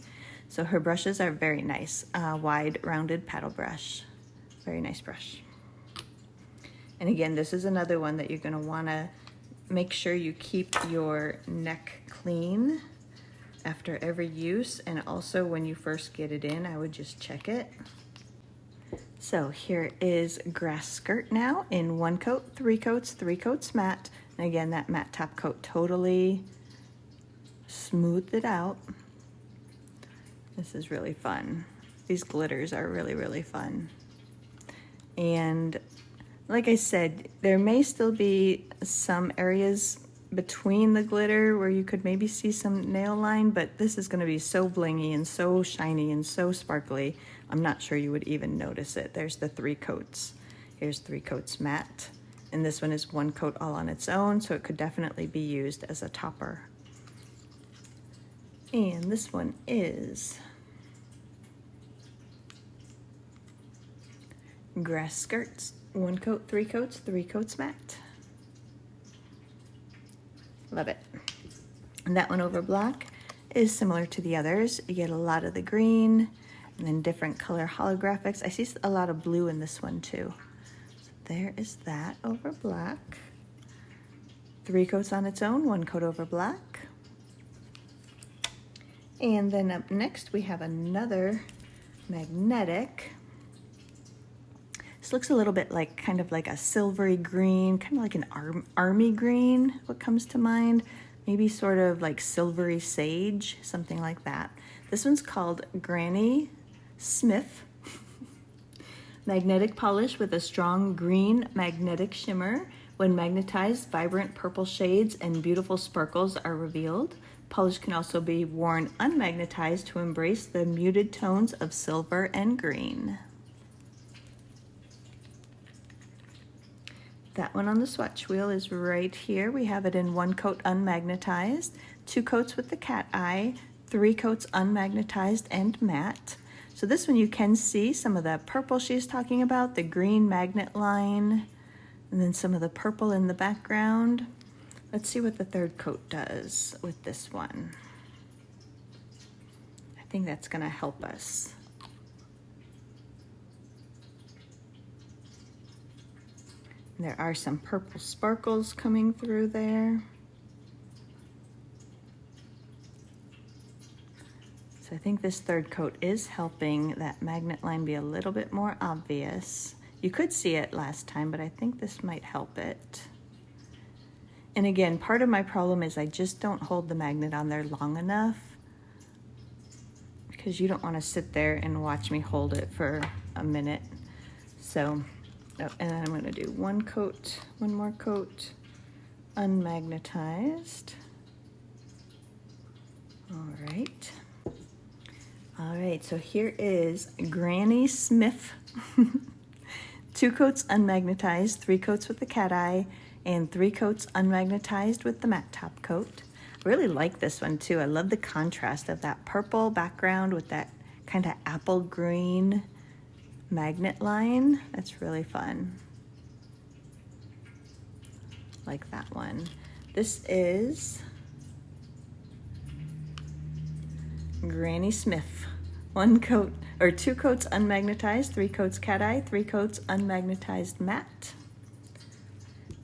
So her brushes are very nice, wide rounded paddle brush. Very nice brush. And again, this is another one that you're going to want to make sure you keep your neck clean after every use, and also when you first get it in, I would just check it. So here is Grass Skirt now in 1 coat, 3 coats, 3 coats matte. And again, that matte top coat totally smoothed it out. This is really fun. These glitters are really, really fun. And like I said, there may still be some areas between the glitter where you could maybe see some nail line, but this is gonna be so blingy and so shiny and so sparkly, I'm not sure you would even notice it. There's the 3 coats. Here's 3 coats matte, and this one is 1 coat all on its own, so it could definitely be used as a topper. And this one is Grass Skirts, 1 coat, 3 coats, 3 coats matte. Love it. And that one over black is similar to the others. You get a lot of the green and then different color holographics. I see a lot of blue in this one too. So there is that over black. 3 coats on its own, 1 coat over black. And then up next we have another magnetic. This looks a little bit like kind of like a silvery green, kind of like an army green, what comes to mind. Maybe sort of like silvery sage, something like that. This one's called Granny Smith. Magnetic polish with a strong green magnetic shimmer. When magnetized, vibrant purple shades and beautiful sparkles are revealed. Polish can also be worn unmagnetized to embrace the muted tones of silver and green. That one on the swatch wheel is right here. We have it in 1 coat unmagnetized, 2 coats with the cat eye, 3 coats unmagnetized and matte. So this one you can see some of the purple she's talking about, the green magnet line, and then some of the purple in the background. Let's see what the 3rd coat does with this one. I think that's gonna help us. There are some purple sparkles coming through there. So I think this 3rd coat is helping that magnet line be a little bit more obvious. You could see it last time, but I think this might help it. And again, part of my problem is I just don't hold the magnet on there long enough, because you don't want to sit there and watch me hold it for a minute. So, and then I'm going to do 1 coat, 1 more coat, unmagnetized. All right, so here is Granny Smith. 2 coats unmagnetized, 3 coats with the cat eye, and 3 coats unmagnetized with the matte top coat. I really like this one too. I love the contrast of that purple background with that kind of apple green magnet line. That's really fun. Like that one. This is Granny Smith. 1 coat or 2 coats unmagnetized, 3 coats cat eye, 3 coats unmagnetized matte.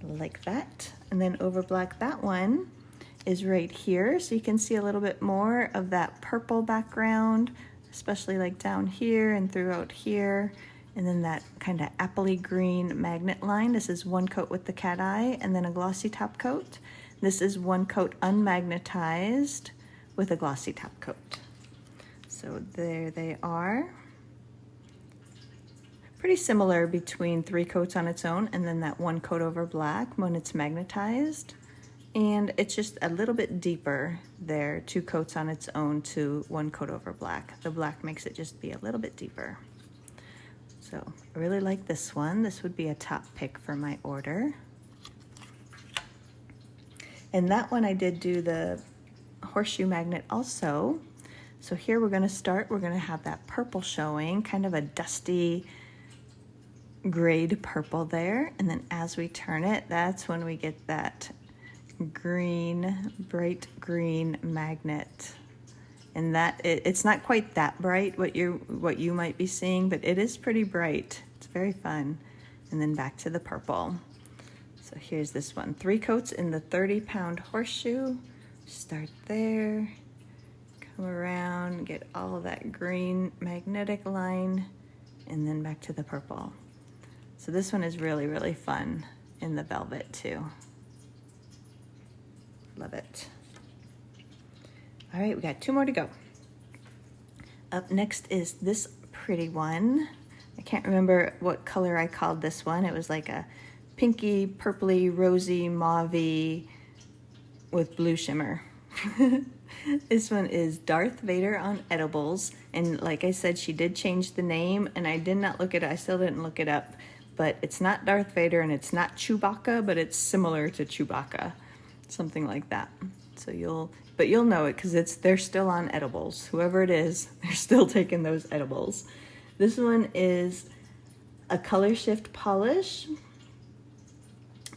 Like that. And then over black, that one is right here. So you can see a little bit more of that purple background, especially like down here and throughout here. And then that kind of appley green magnet line. This is 1 coat with the cat eye and then a glossy top coat. This is 1 coat unmagnetized with a glossy top coat. So there they are. Pretty similar between 3 coats on its own and then that 1 coat over black when it's magnetized. And it's just a little bit deeper there, 2 coats on its own to 1 coat over black. The black makes it just be a little bit deeper. So I really like this one. This would be a top pick for my order. And that one I did do the horseshoe magnet also. So here we're gonna start, we're gonna have that purple showing, kind of a dusty grayed purple there. And then as we turn it, that's when we get that green, bright green magnet. And that it's not quite that bright what you might be seeing, but it is pretty bright. It's very fun. And then back to the purple. So here's this one, 3 coats in the 30-pound horseshoe. Start there, come around, get all of that green magnetic line, and then back to the purple. So this one is really, really fun in the velvet too. Love it. All right, we got 2 more to go. Up next is this pretty one. I can't remember what color I called this one. It was like a pinky, purpley, rosy, mauvey with blue shimmer. This one is Darth Vader on edibles, and like I said, she did change the name, and I did not look it up. I still didn't look it up, but it's not Darth Vader and it's not Chewbacca, but it's similar to Chewbacca, something like that. So you'll know it because they're still on edibles. Whoever it is, they're still taking those edibles. This one is a color shift polish.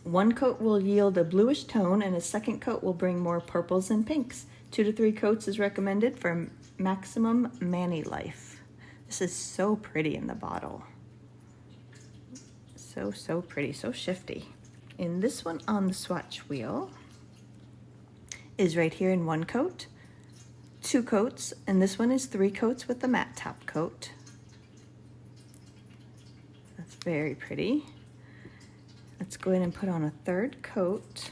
One coat will yield a bluish tone, and a second coat will bring more purples and pinks. 2 to 3 coats is recommended for maximum mani life. This is so pretty in the bottle. So pretty, so shifty. And this one on the swatch wheel is right here in 1 coat, 2 coats, and this one is 3 coats with the matte top coat. That's very pretty. Let's go ahead and put on a 3rd coat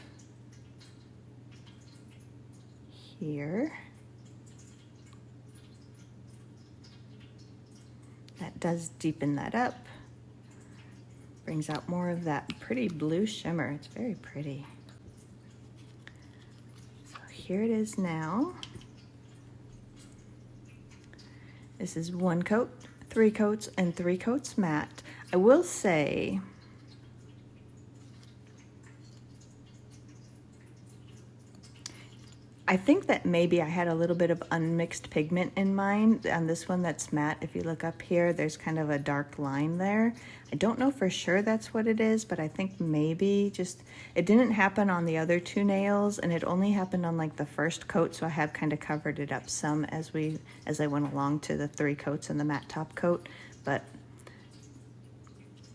here. That does deepen that up. Brings out more of that pretty blue shimmer. It's very pretty. So here it is now. This is 1 coat, 3 coats, and 3 coats matte. I will say, I think that maybe I had a little bit of unmixed pigment in mine. On this one that's matte, if you look up here, there's kind of a dark line there. I don't know for sure that's what it is, but I think maybe just, it didn't happen on the other 2 nails, and it only happened on like the 1st coat, so I have kind of covered it up some as I went along to the 3 coats and the matte top coat, but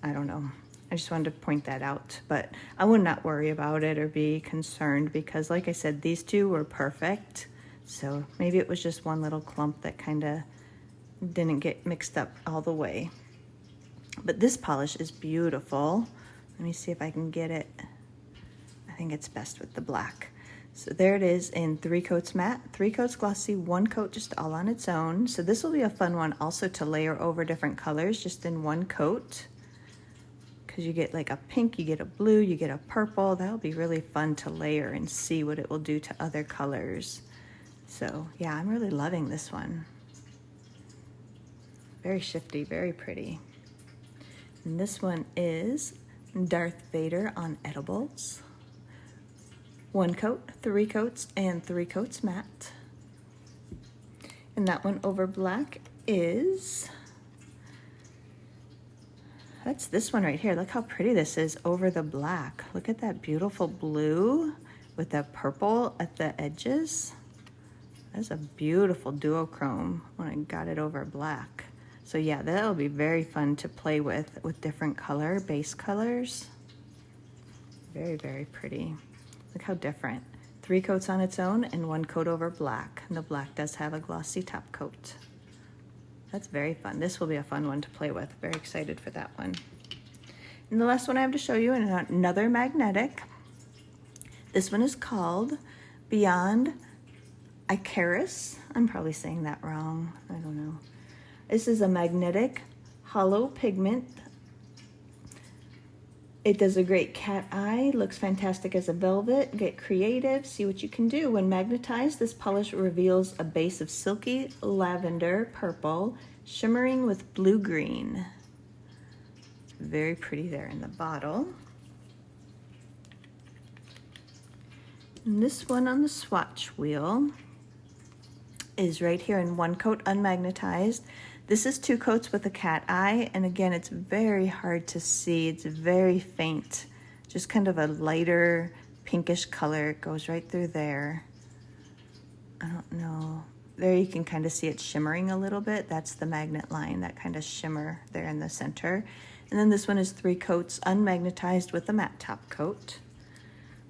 I don't know. I just wanted to point that out, but I would not worry about it or be concerned because like I said, these 2 were perfect. So maybe it was just one little clump that kind of didn't get mixed up all the way. But this polish is beautiful. Let me see if I can get it. I think it's best with the black. So there it is in 3 coats matte, 3 coats glossy, 1 coat just all on its own. So this will be a fun one also to layer over different colors just in 1 coat. Because you get like a pink, you get a blue, you get a purple. That'll be really fun to layer and see what it will do to other colors. So yeah, I'm really loving this one. Very shifty, very pretty. And this one is Darth Vader on edibles. 1 coat, 3 coats, and 3 coats matte. And that one over black is, that's this one right here. Look how pretty this is over the black. Look at that beautiful blue with that purple at the edges. That's a beautiful duochrome when I got it over black. So yeah, that'll be very fun to play with different base colors. Very, very pretty. Look how different. 3 coats on its own and 1 coat over black. And the black does have a glossy top coat. That's very fun. This will be a fun one to play with. Very excited for that one. And the last one I have to show you, and another magnetic. This one is called Beyond Icarus. I'm probably saying that wrong. I don't know. This is a magnetic hollow pigment. It does a great cat eye, looks fantastic as a velvet. Get creative, see what you can do. When magnetized, this polish reveals a base of silky lavender purple, shimmering with blue-green. Very pretty there in the bottle. And this one on the swatch wheel is right here in 1 coat unmagnetized. This is 2 coats with a cat eye, and again, it's very hard to see. It's very faint, just kind of a lighter pinkish color. It goes right through there. I don't know. There you can kind of see it shimmering a little bit. That's the magnet line, that kind of shimmer there in the center. And then this one is 3 coats unmagnetized with a matte top coat.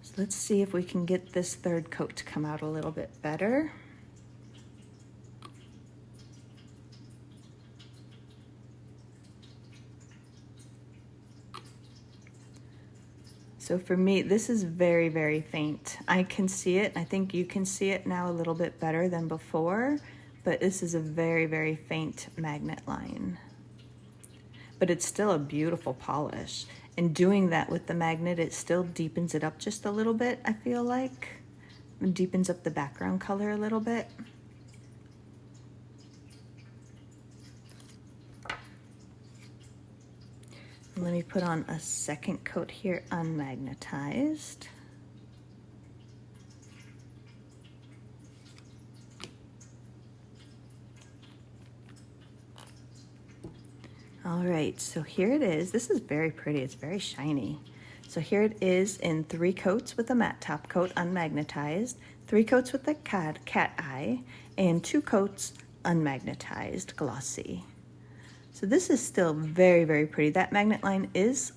So let's see if we can get this 3rd coat to come out a little bit better. So for me, this is very, very faint. I can see it. I think you can see it now a little bit better than before, but this is a very, very faint magnet line. But it's still a beautiful polish. And doing that with the magnet, it still deepens it up just a little bit, I feel like. deepens up the background color a little bit. Let me put on a second coat here, unmagnetized. All right, so here it is. This is very pretty, it's very shiny. So here it is in 3 coats with a matte top coat, unmagnetized, 3 coats with a cat eye, and 2 coats unmagnetized, glossy. So this is still very, very pretty. That magnet line is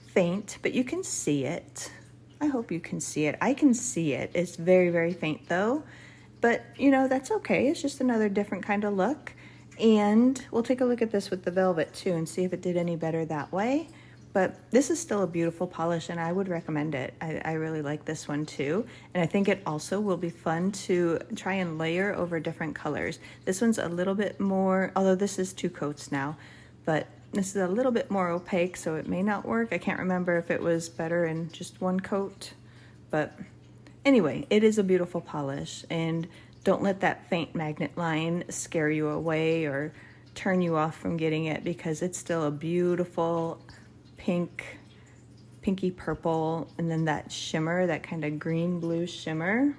faint, but you can see it. I hope you can see it. I can see it. It's very, very faint though, but you know, that's okay. It's just another different kind of look. And we'll take a look at this with the velvet too and see if it did any better that way. But this is still a beautiful polish and I would recommend it. I really like this one too. And I think it also will be fun to try and layer over different colors. This one's a little bit more, although this is 2 coats now, but this is a little bit more opaque, so it may not work. I can't remember if it was better in just 1 coat, but anyway, it is a beautiful polish, and don't let that faint magnet line scare you away or turn you off from getting it, because it's still a beautiful pinky purple, and then that shimmer, that kind of green blue shimmer,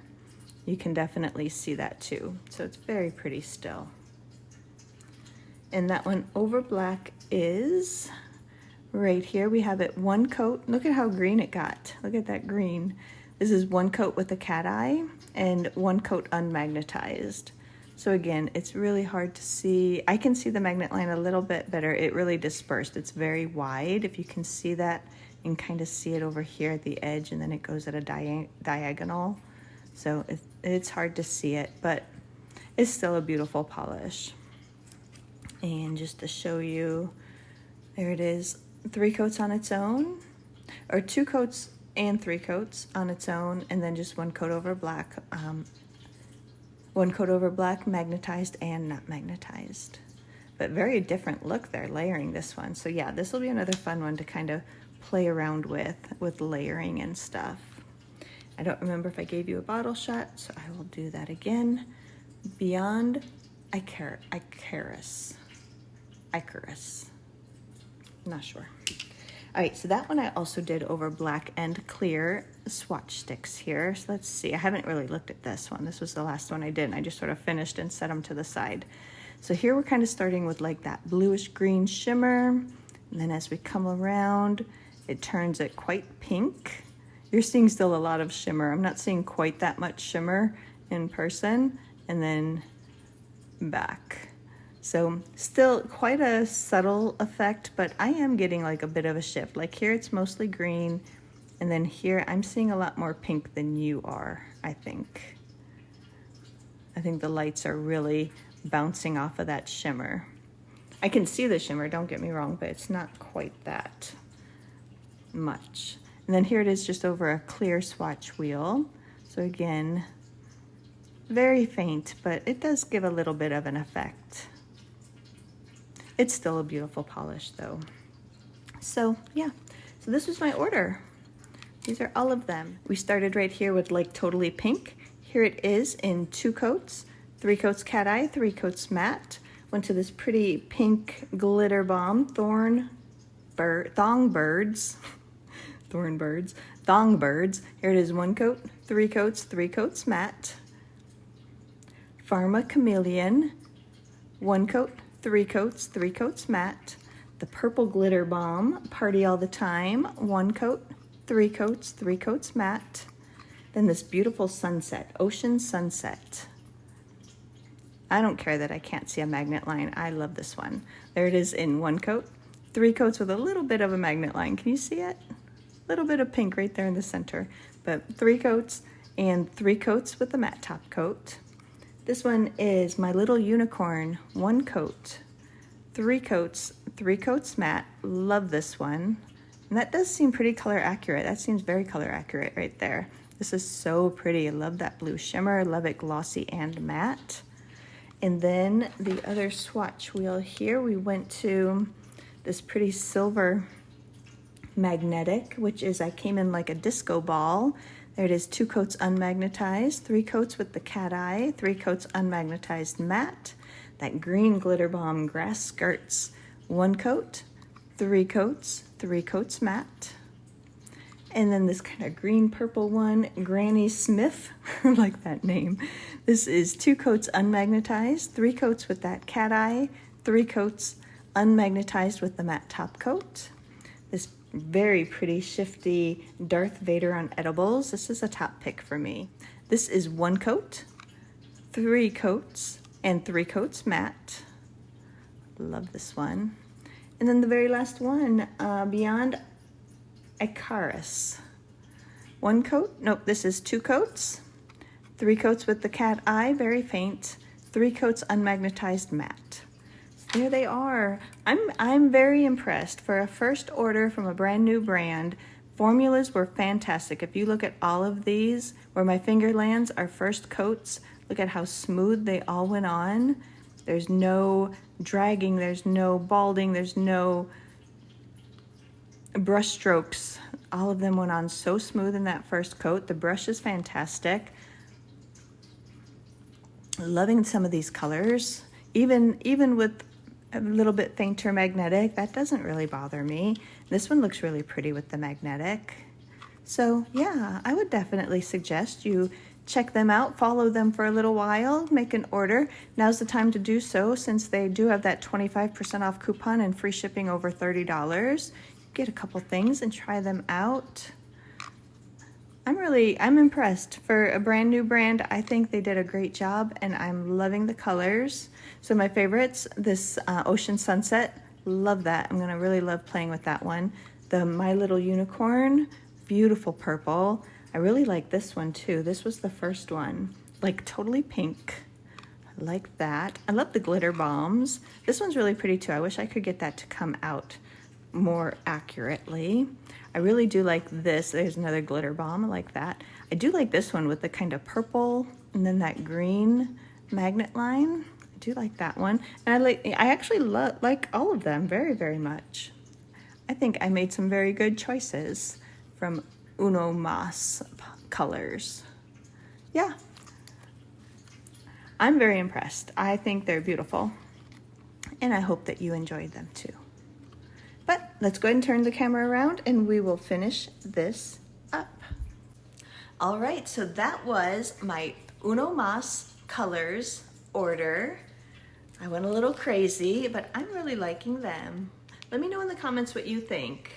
you can definitely see that too. So it's very pretty still. And that one over black is right here. We have it 1 coat. Look at how green it got. Look at that green. This is 1 coat with a cat eye and 1 coat unmagnetized. So again, it's really hard to see. I can see the magnet line a little bit better. It really dispersed. It's very wide. If you can see that, you can kind of see it over here at the edge, and then it goes at a diagonal. So it's hard to see it, but it's still a beautiful polish. And just to show you, there it is, 3 coats on its own, or 2 coats and 3 coats on its own, and then just 1 coat over black. 1 coat over black, magnetized and not magnetized. But very different look there, layering this one. So yeah, this will be another fun one to kind of play around with layering and stuff. I don't remember if I gave you a bottle shot, so I will do that again. Beyond Icarus. Not sure. All right, so that one I also did over black and clear swatch sticks here. So let's see, I haven't really looked at this one. This was the last one I did, and I just sort of finished and set them to the side. So here we're kind of starting with like that bluish green shimmer, and then as we come around, it turns it quite pink. You're seeing still a lot of shimmer. I'm not seeing quite that much shimmer in person, and then back. So still quite a subtle effect, but I am getting like a bit of a shift. Like here it's mostly green, and then here I'm seeing a lot more pink than you are, I think. I think the lights are really bouncing off of that shimmer. I can see the shimmer, don't get me wrong, but it's not quite that much. And then here it is just over a clear swatch wheel. So again, very faint, but it does give a little bit of an effect. It's still a beautiful polish though. So yeah, so this was my order. These are all of them. We started right here with like totally pink. Here it is in 2 coats, 3 coats cat eye, 3 coats matte. Went to this pretty pink glitter bomb, thong birds. Here it is 1 coat, 3 coats, 3 coats matte. Pharma Chameleon, 1 coat, 3 coats, 3 coats matte. The purple glitter bomb, Party All the Time, 1 coat, 3 coats, 3 coats matte. Then this beautiful sunset, Ocean Sunset. I don't care that I can't see a magnet line. I love this one. There it is in 1 coat, 3 coats with a little bit of a magnet line. Can you see it? A little bit of pink right there in the center, but 3 coats and 3 coats with the matte top coat. This one is My Little Unicorn, 1 coat, 3 coats, 3 coats matte. Love this one. And that does seem pretty color accurate. That seems very color accurate right there. This is so pretty. I love that blue shimmer. Love it glossy and matte. And then the other swatch wheel here, we went to this pretty silver magnetic, which is, I came in like a disco ball. There it is, 2 coats unmagnetized, 3 coats with the cat eye, 3 coats unmagnetized matte, that green glitter bomb grass skirts, 1 coat, 3 coats, 3 coats matte. And then this kind of green purple one, Granny Smith, I like that name. This is 2 coats unmagnetized, 3 coats with that cat eye, 3 coats unmagnetized with the matte top coat. This very pretty shifty Darth Vader on edibles. This is a top pick for me. This is 1 coat, 3 coats, and 3 coats matte. Love this one. And then the very last one, Beyond Icarus. 1 coat, nope, this is 2 coats, 3 coats with the cat eye, very faint, 3 coats unmagnetized matte. There they are. I'm very impressed. For a first order from a brand new brand, formulas were fantastic. If you look at all of these, where my finger lands are first coats, look at how smooth they all went on. There's no dragging, there's no balding, there's no brush strokes. All of them went on so smooth in that first coat. The brush is fantastic. Loving some of these colors. Even with a little bit fainter magnetic, that doesn't really bother me. This one looks really pretty with the magnetic. So yeah, I would definitely suggest you check them out, follow them for a little while, make an order. Now's the time to do so, since they do have that 25% off coupon and free shipping over $30. Get a couple things and try them out. I'm impressed. For a brand new brand, I think they did a great job, and I'm loving the colors. So my favorites, this Ocean Sunset, love that. I'm gonna really love playing with that one. The My Little Unicorn, beautiful purple. I really like this one too. This was the first one, like totally pink. I like that. I love the glitter bombs. This one's really pretty too. I wish I could get that to come out more accurately. I really do like this. There's another glitter bomb, I like that. I do like this one with the kind of purple and then that green magnet line. I do like that one. And I actually like all of them very, very much. I think I made some very good choices from Uno Mas colors. Yeah, I'm very impressed. I think they're beautiful, and I hope that you enjoyed them too. But let's go ahead and turn the camera around and we will finish this up. All right, so that was my Uno Mas colors order. I went a little crazy, but I'm really liking them. Let me know in the comments what you think.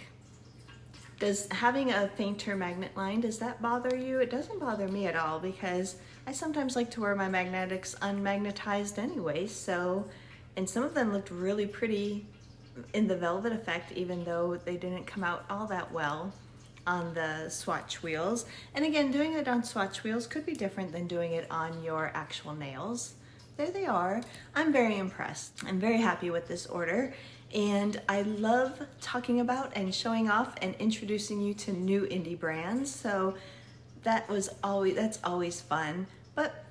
Does having a fainter magnet line, does that bother you? It doesn't bother me at all, because I sometimes like to wear my magnetics unmagnetized anyway, so, and some of them looked really pretty in the velvet effect, even though they didn't come out all that well on the swatch wheels. And again, doing it on swatch wheels could be different than doing it on your actual nails. There they are. I'm very impressed. I'm very happy with this order, and I love talking about and showing off and introducing you to new indie brands. So that's always fun. But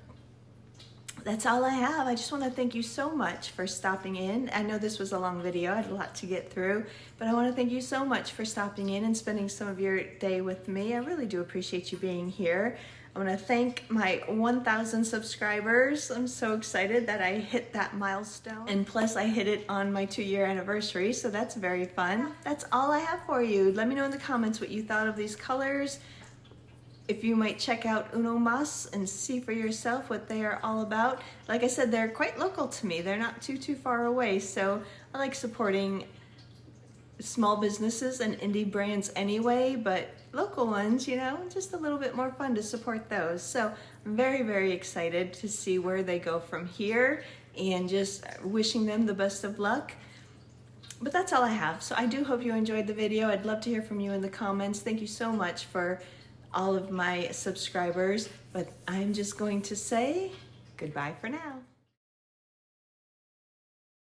that's all I have. I just want to thank you so much for stopping in. I know this was a long video. I had a lot to get through, but I want to thank you so much for stopping in and spending some of your day with me. I really do appreciate you being here. I want to thank my 1,000 subscribers. I'm so excited that I hit that milestone. And plus I hit it on my 2-year anniversary, so that's very fun. That's all I have for you. Let me know in the comments what you thought of these colors. If you might check out Uno Mas and see for yourself what they are all about. Like I said, they're quite local to me. They're not too far away, so I like supporting small businesses and indie brands anyway, but local ones, you know, just a little bit more fun to support those. So I'm very, very excited to see where they go from here, and just wishing them the best of luck. But that's all I have. So I do hope you enjoyed the video. I'd love to hear from you in the comments. Thank you so much for all of my subscribers, but I'm just going to say goodbye for now.